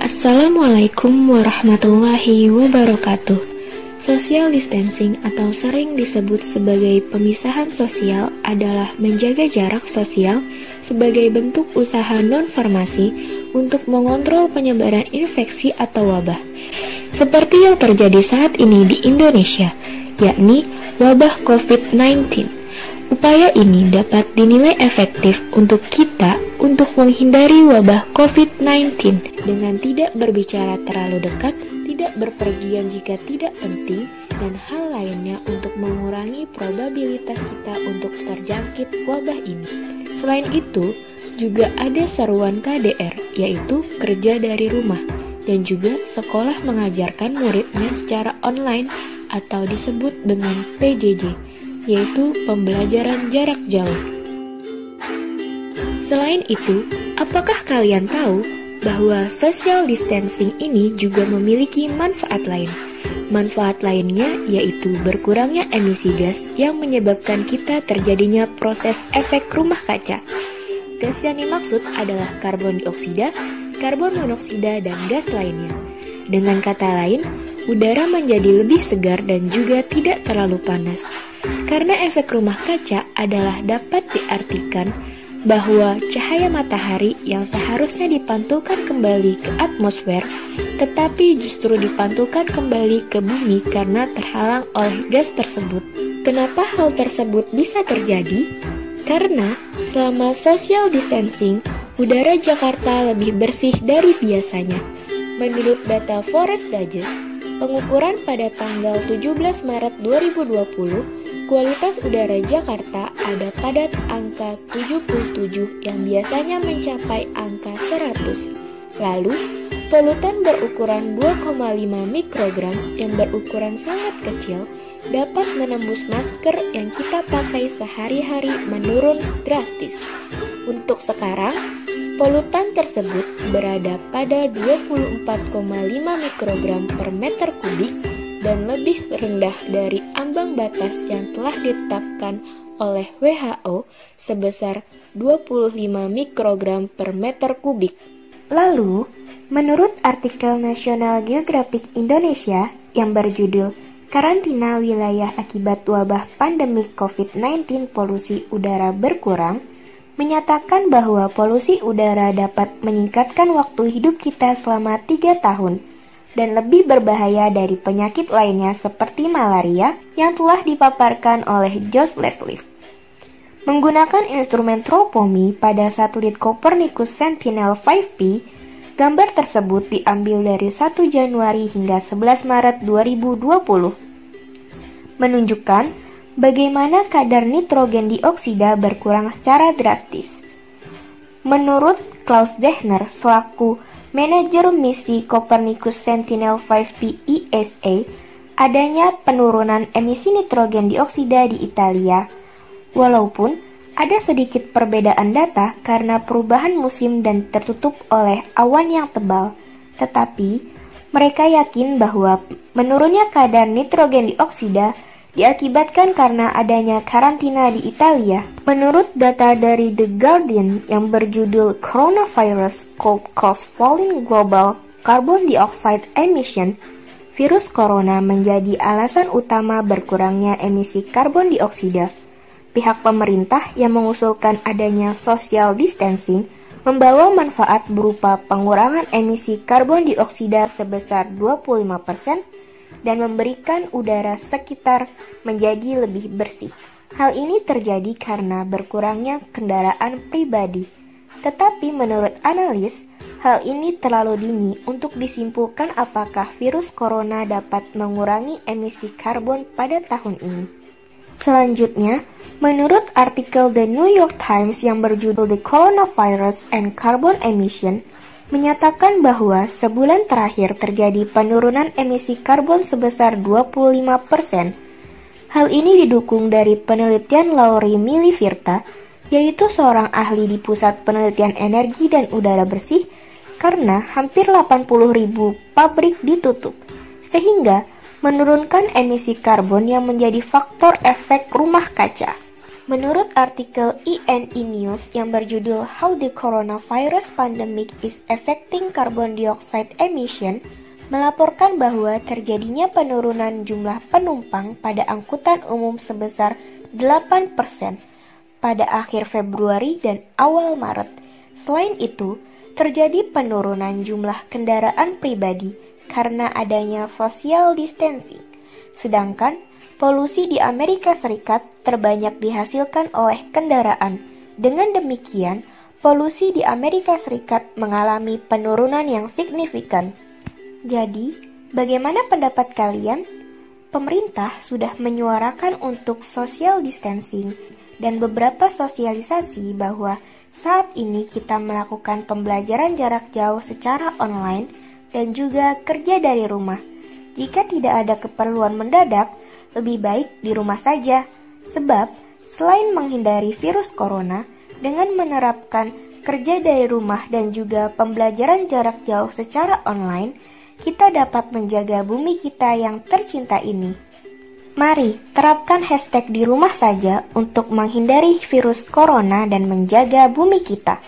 Assalamualaikum warahmatullahi wabarakatuh. Social distancing atau sering disebut sebagai pemisahan sosial adalah menjaga jarak sosial sebagai bentuk usaha non-farmasi untuk mengontrol penyebaran infeksi atau wabah. Seperti yang terjadi saat ini di Indonesia, yakni wabah COVID-19. Upaya ini dapat dinilai efektif untuk kita untuk menghindari wabah COVID-19 dengan tidak berbicara terlalu dekat, tidak berpergian jika tidak penting, dan hal lainnya untuk mengurangi probabilitas kita untuk terjangkit wabah ini. Selain itu, juga ada seruan KDR, yaitu kerja dari rumah, dan juga sekolah mengajarkan muridnya secara online atau disebut dengan PJJ, yaitu pembelajaran jarak jauh. Selain itu, apakah kalian tahu bahwa social distancing ini juga memiliki manfaat lain? Manfaat lainnya yaitu berkurangnya emisi gas yang menyebabkan kita terjadinya proses efek rumah kaca. Gas yang dimaksud adalah karbon dioksida, karbon monoksida, dan gas lainnya. Dengan kata lain, udara menjadi lebih segar dan juga tidak terlalu panas. Karena efek rumah kaca adalah dapat diartikan bahwa cahaya matahari yang seharusnya dipantulkan kembali ke atmosfer, tetapi justru dipantulkan kembali ke bumi karena terhalang oleh gas tersebut. Kenapa hal tersebut bisa terjadi? Karena selama social distancing, udara Jakarta lebih bersih dari biasanya. Menurut data Forest Digest, pengukuran pada tanggal 17 Maret 2020, kualitas udara Jakarta ada pada angka 77 yang biasanya mencapai angka 100. Lalu, polutan berukuran 2,5 mikrogram yang berukuran sangat kecil dapat menembus masker yang kita pakai sehari-hari menurun drastis. Untuk sekarang, polutan tersebut berada pada 24,5 mikrogram per meter kubik dan lebih rendah dari ambang batas yang telah ditetapkan oleh WHO sebesar 25 mikrogram per meter kubik. Lalu, menurut artikel National Geographic Indonesia yang berjudul Karantina Wilayah Akibat Wabah Pandemi COVID-19 Polusi Udara Berkurang, menyatakan bahwa polusi udara dapat menyingkatkan waktu hidup kita selama 3 tahun, dan lebih berbahaya dari penyakit lainnya seperti malaria yang telah dipaparkan oleh Josh Leslie. Menggunakan instrumen tropomi pada satelit Copernicus Sentinel-5P, gambar tersebut diambil dari 1 Januari hingga 11 Maret 2020, menunjukkan bagaimana kadar nitrogen dioksida berkurang secara drastis. Menurut Klaus Dehner selaku manajer misi Copernicus Sentinel-5P ESA, adanya penurunan emisi nitrogen dioksida di Italia. Walaupun ada sedikit perbedaan data karena perubahan musim dan tertutup oleh awan yang tebal, tetapi mereka yakin bahwa menurunnya kadar nitrogen dioksida diakibatkan karena adanya karantina di Italia. Menurut data dari The Guardian yang berjudul Coronavirus Could Cause Falling Global Carbon Dioxide Emission, virus corona menjadi alasan utama berkurangnya emisi karbon dioksida. Pihak pemerintah yang mengusulkan adanya social distancing membawa manfaat berupa pengurangan emisi karbon dioksida sebesar 25%, dan memberikan udara sekitar menjadi lebih bersih. Hal ini terjadi karena berkurangnya kendaraan pribadi. Tetapi menurut analis, hal ini terlalu dini untuk disimpulkan apakah virus corona dapat mengurangi emisi karbon pada tahun ini. Selanjutnya, menurut artikel The New York Times yang berjudul The Coronavirus and Carbon Emission, menyatakan bahwa sebulan terakhir terjadi penurunan emisi karbon sebesar 25%. Hal ini didukung dari penelitian Laurie Milivirta, yaitu seorang ahli di Pusat Penelitian Energi dan Udara Bersih, karena hampir 80.000 pabrik ditutup, sehingga menurunkan emisi karbon yang menjadi faktor efek rumah kaca. Menurut artikel INE News yang berjudul How the Coronavirus Pandemic is Affecting Carbon Dioxide Emission, melaporkan bahwa terjadinya penurunan jumlah penumpang pada angkutan umum sebesar 8% pada akhir Februari dan awal Maret. Selain itu, terjadi penurunan jumlah kendaraan pribadi karena adanya social distancing. Sedangkan polusi di Amerika Serikat terbanyak dihasilkan oleh kendaraan. Dengan demikian, polusi di Amerika Serikat mengalami penurunan yang signifikan. Jadi, bagaimana pendapat kalian? Pemerintah sudah menyuarakan untuk social distancing dan beberapa sosialisasi bahwa saat ini kita melakukan pembelajaran jarak jauh secara online dan juga kerja dari rumah. Jika tidak ada keperluan mendadak, lebih baik di rumah saja, sebab selain menghindari virus corona, dengan menerapkan kerja dari rumah dan juga pembelajaran jarak jauh secara online, kita dapat menjaga bumi kita yang tercinta ini. Mari terapkan hashtag di rumah saja untuk menghindari virus corona dan menjaga bumi kita.